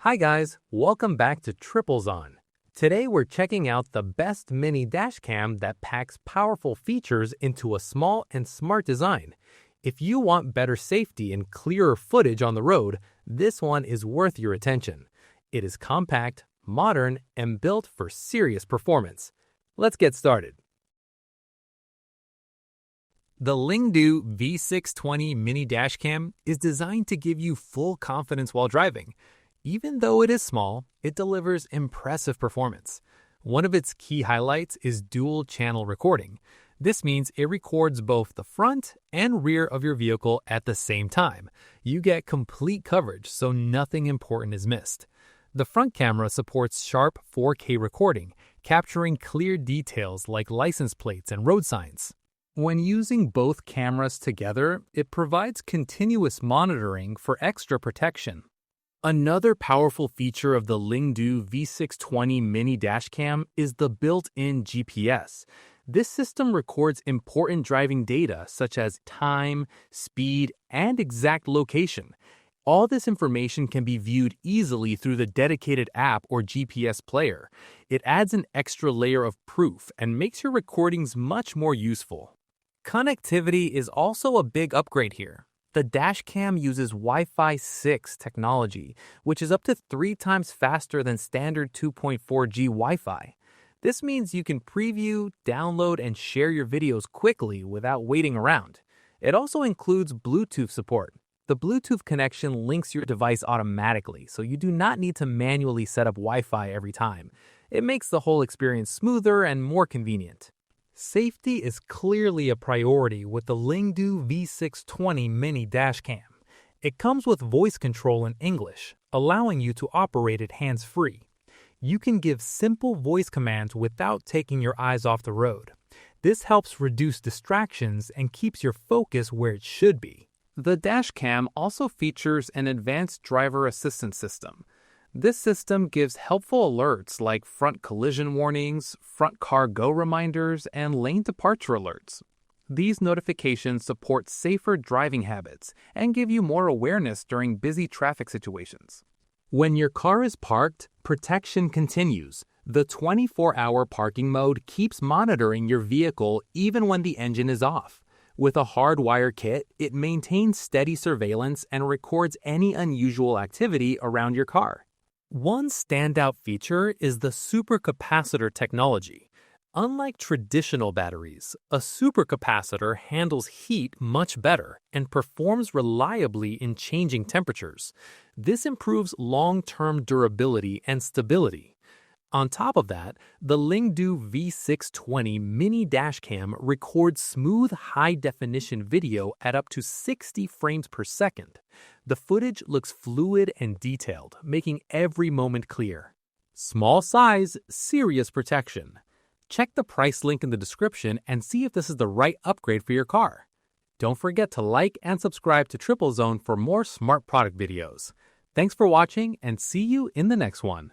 Hi guys, welcome back to Triplezon. Today we're checking out the best mini dashcam that packs powerful features into a small and smart design. If you want better safety and clearer footage on the road, this one is worth your attention. It is compact, modern, and built for serious performance. Let's get started. The Lingdu V620 mini dashcam is designed to give you full confidence while driving. Even though it is small, it delivers impressive performance. One of its key highlights is dual-channel recording. This means it records both the front and rear of your vehicle at the same time. You get complete coverage, so nothing important is missed. The front camera supports sharp 4K recording, capturing clear details like license plates and road signs. When using both cameras together, it provides continuous monitoring for extra protection. Another powerful feature of the Lingdu V620 mini dashcam is the built-in GPS. This system records important driving data such as time, speed, and exact location. All this information can be viewed easily through the dedicated app or GPS player. It adds an extra layer of proof and makes your recordings much more useful. Connectivity is also a big upgrade here. The dashcam uses Wi-Fi 6 technology, which is up to 3 times faster than standard 2.4G Wi-Fi. This means you can preview, download, and share your videos quickly without waiting around. It also includes Bluetooth support. The Bluetooth connection links your device automatically, so you do not need to manually set up Wi-Fi every time. It makes the whole experience smoother and more convenient. Safety is clearly a priority with the Lingdu V620 mini dashcam. It comes with voice control in English, allowing you to operate it hands-free. You can give simple voice commands without taking your eyes off the road. This helps reduce distractions and keeps your focus where it should be. The dashcam also features an advanced driver assistance system. This system gives helpful alerts like front collision warnings, front car go reminders, and lane departure alerts. These notifications support safer driving habits and give you more awareness during busy traffic situations. When your car is parked, protection continues. The 24-hour parking mode keeps monitoring your vehicle even when the engine is off. With a hardwire kit, it maintains steady surveillance and records any unusual activity around your car. One standout feature is the supercapacitor technology. Unlike traditional batteries, a supercapacitor handles heat much better and performs reliably in changing temperatures. This improves long-term durability and stability. On top of that, the Lingdu V620 mini dashcam records smooth high-definition video at up to 60 frames per second. The footage looks fluid and detailed, making every moment clear. Small size, serious protection. Check the price link in the description and see if this is the right upgrade for your car. Don't forget to like and subscribe to Triplezon for more smart product videos. Thanks for watching and see you in the next one.